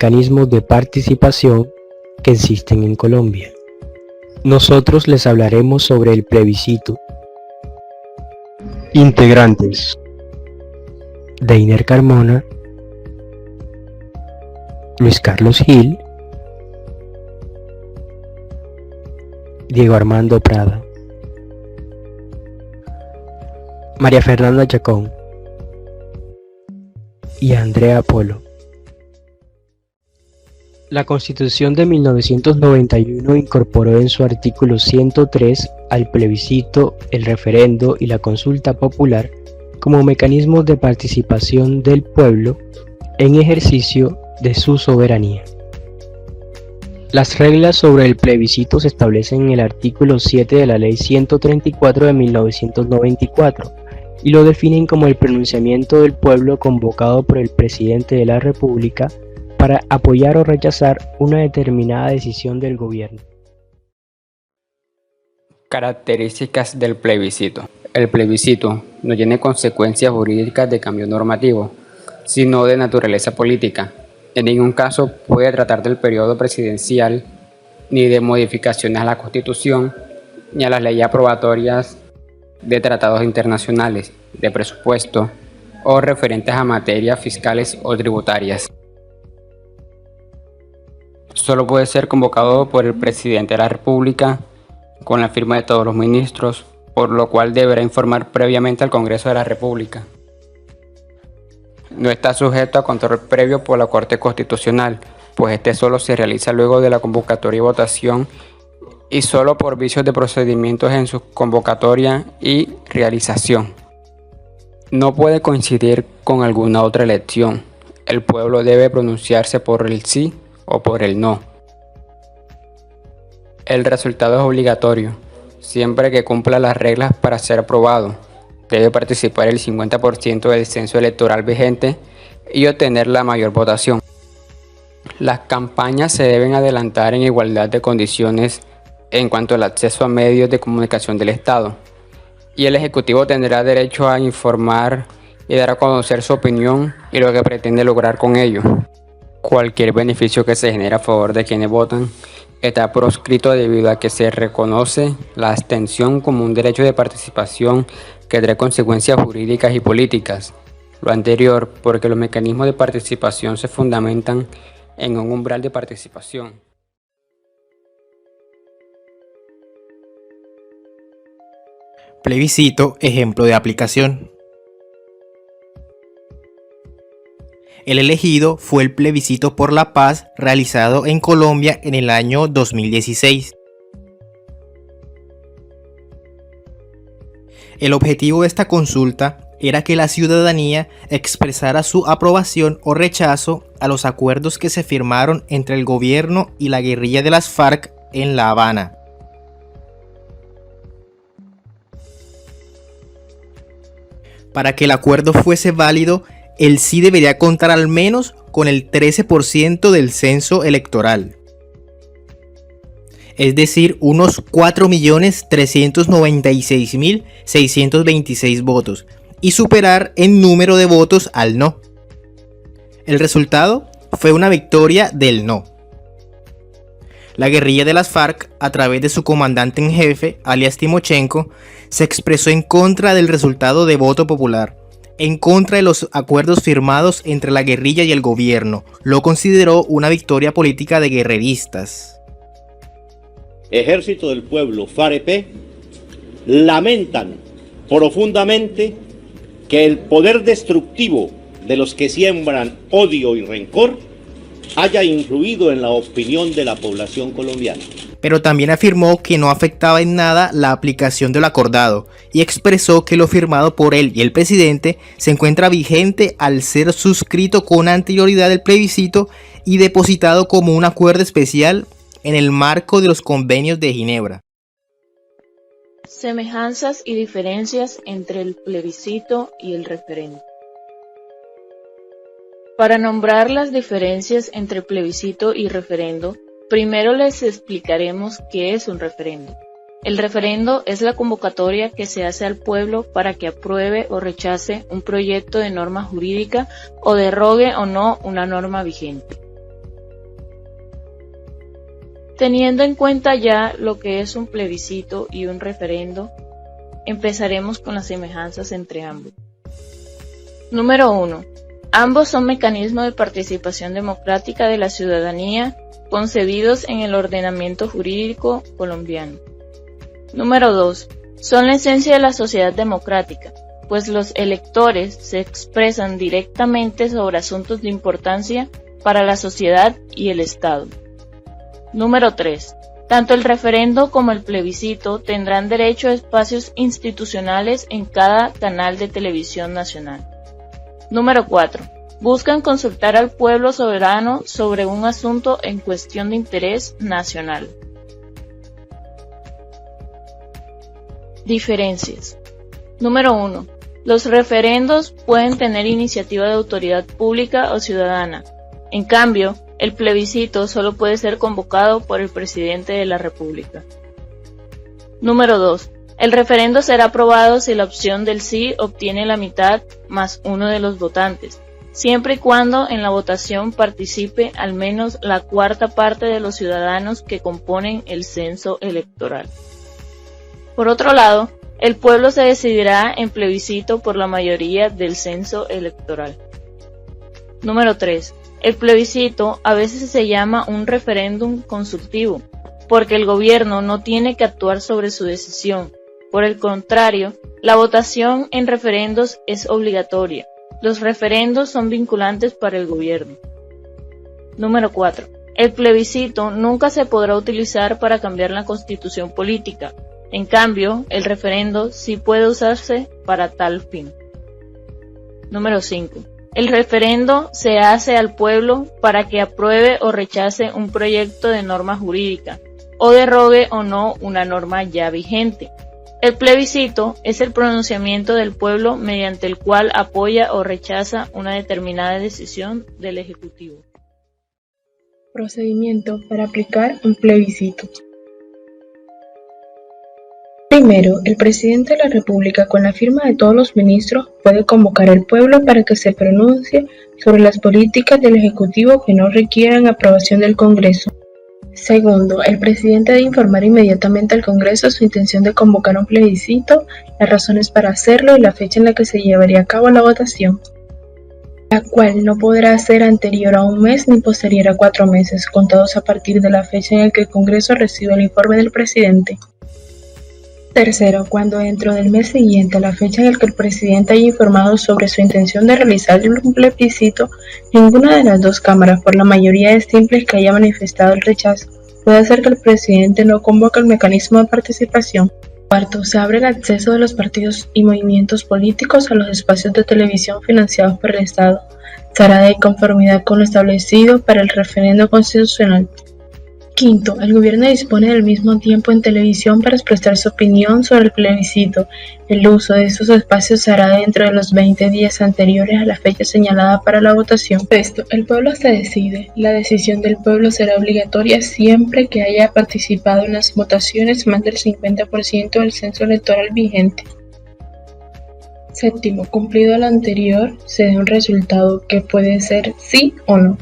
mecanismos de participación que existen en Colombia. Nosotros les hablaremos sobre el plebiscito. Integrantes: Deiner Carmona, Luis Carlos Gil, Diego Armando Prada, María Fernanda Chacón y Andrea Polo. La Constitución de 1991 incorporó en su artículo 103 al plebiscito, el referendo y la consulta popular como mecanismos de participación del pueblo en ejercicio de su soberanía. Las reglas sobre el plebiscito se establecen en el artículo 7 de la Ley 134 de 1994 y lo definen como el pronunciamiento del pueblo convocado por el presidente de la República para apoyar o rechazar una determinada decisión del gobierno. Características del plebiscito. El plebiscito no tiene consecuencias jurídicas de cambio normativo, sino de naturaleza política. En ningún caso puede tratar del periodo presidencial, ni de modificaciones a la Constitución, ni a las leyes aprobatorias de tratados internacionales, de presupuesto o referentes a materias fiscales o tributarias. Solo puede ser convocado por el presidente de la República con la firma de todos los ministros, por lo cual deberá informar previamente al Congreso de la República. No está sujeto a control previo por la Corte Constitucional, pues este solo se realiza luego de la convocatoria y votación y solo por vicios de procedimientos en su convocatoria y realización. No puede coincidir con alguna otra elección. El pueblo debe pronunciarse por el sí o por el no. El resultado es obligatorio, siempre que cumpla las reglas para ser aprobado. Debe participar el 50% del censo electoral vigente y obtener la mayor votación. Las campañas se deben adelantar en igualdad de condiciones en cuanto al acceso a medios de comunicación del Estado, y el Ejecutivo tendrá derecho a informar y dar a conocer su opinión y lo que pretende lograr con ello. Cualquier beneficio que se genere a favor de quienes votan está proscrito debido a que se reconoce la abstención como un derecho de participación que trae consecuencias jurídicas y políticas. Lo anterior porque los mecanismos de participación se fundamentan en un umbral de participación. Plebiscito, ejemplo de aplicación. El elegido fue el plebiscito por la paz realizado en Colombia en el año 2016. El objetivo de esta consulta era que la ciudadanía expresara su aprobación o rechazo a los acuerdos que se firmaron entre el gobierno y la guerrilla de las FARC en La Habana. Para que el acuerdo fuese válido, el sí debería contar al menos con el 13% del censo electoral, es decir, unos 4.396.626 votos, y superar en número de votos al no. El resultado fue una victoria del no. La guerrilla de las FARC, a través de su comandante en jefe, alias Timochenko, se expresó en contra del resultado de voto popular, en contra de los acuerdos firmados entre la guerrilla y el gobierno. Lo consideró una victoria política de guerreristas. Ejército del Pueblo, FAREP, lamentan profundamente que el poder destructivo de los que siembran odio y rencor haya influido en la opinión de la población colombiana. Pero también afirmó que no afectaba en nada la aplicación de lo acordado y expresó que lo firmado por él y el presidente se encuentra vigente al ser suscrito con anterioridad del plebiscito y depositado como un acuerdo especial en el marco de los convenios de Ginebra. Semejanzas y diferencias entre el plebiscito y el referendo. Para nombrar las diferencias entre plebiscito y referendo, primero les explicaremos qué es un referendo. El referendo es la convocatoria que se hace al pueblo para que apruebe o rechace un proyecto de norma jurídica o derogue o no una norma vigente. Teniendo en cuenta ya lo que es un plebiscito y un referendo, empezaremos con las semejanzas entre ambos. Número 1. Ambos son mecanismos de participación democrática de la ciudadanía concebidos en el ordenamiento jurídico colombiano. Número 2. Son la esencia de la sociedad democrática, pues los electores se expresan directamente sobre asuntos de importancia para la sociedad y el Estado. Número 3. Tanto el referendo como el plebiscito tendrán derecho a espacios institucionales en cada canal de televisión nacional. Número 4. Buscan consultar al pueblo soberano sobre un asunto en cuestión de interés nacional. Diferencias. Número 1. Los referendos pueden tener iniciativa de autoridad pública o ciudadana. En cambio, el plebiscito solo puede ser convocado por el presidente de la República. Número 2. El referendo será aprobado si la opción del sí obtiene la mitad más uno de los votantes, siempre y cuando en la votación participe al menos la cuarta parte de los ciudadanos que componen el censo electoral. Por otro lado, el pueblo se decidirá en plebiscito por la mayoría del censo electoral. Número 3. El plebiscito a veces se llama un referéndum consultivo, porque el gobierno no tiene que actuar sobre su decisión. Por el contrario, la votación en referendos es obligatoria. Los referendos son vinculantes para el gobierno. Número 4. El plebiscito nunca se podrá utilizar para cambiar la constitución política. En cambio, el referendo sí puede usarse para tal fin. Número 5. El referendo se hace al pueblo para que apruebe o rechace un proyecto de norma jurídica, o derogue o no una norma ya vigente. El plebiscito es el pronunciamiento del pueblo mediante el cual apoya o rechaza una determinada decisión del Ejecutivo. Procedimiento para aplicar un plebiscito. Primero, el presidente de la República, con la firma de todos los ministros, puede convocar al pueblo para que se pronuncie sobre las políticas del Ejecutivo que no requieran aprobación del Congreso. Segundo, el presidente debe informar inmediatamente al Congreso su intención de convocar un plebiscito, las razones para hacerlo y la fecha en la que se llevaría a cabo la votación, la cual no podrá ser anterior a un mes ni posterior a 4 meses, contados a partir de la fecha en la que el Congreso reciba el informe del presidente. Tercero, cuando dentro del mes siguiente a la fecha en la que el presidente haya informado sobre su intención de realizar un plebiscito, ninguna de las dos cámaras, por la mayoría de simples que haya manifestado el rechazo, puede hacer que el presidente no convoque el mecanismo de participación. Cuarto, se abre el acceso de los partidos y movimientos políticos a los espacios de televisión financiados por el Estado. Se hará de conformidad con lo establecido para el referendo constitucional. Quinto, el gobierno dispone del mismo tiempo en televisión para expresar su opinión sobre el plebiscito. El uso de estos espacios se hará dentro de los 20 días anteriores a la fecha señalada para la votación. Sexto, el pueblo se decide. La decisión del pueblo será obligatoria siempre que haya participado en las votaciones más del 50% del censo electoral vigente. Séptimo, cumplido lo anterior, se da un resultado que puede ser sí o no.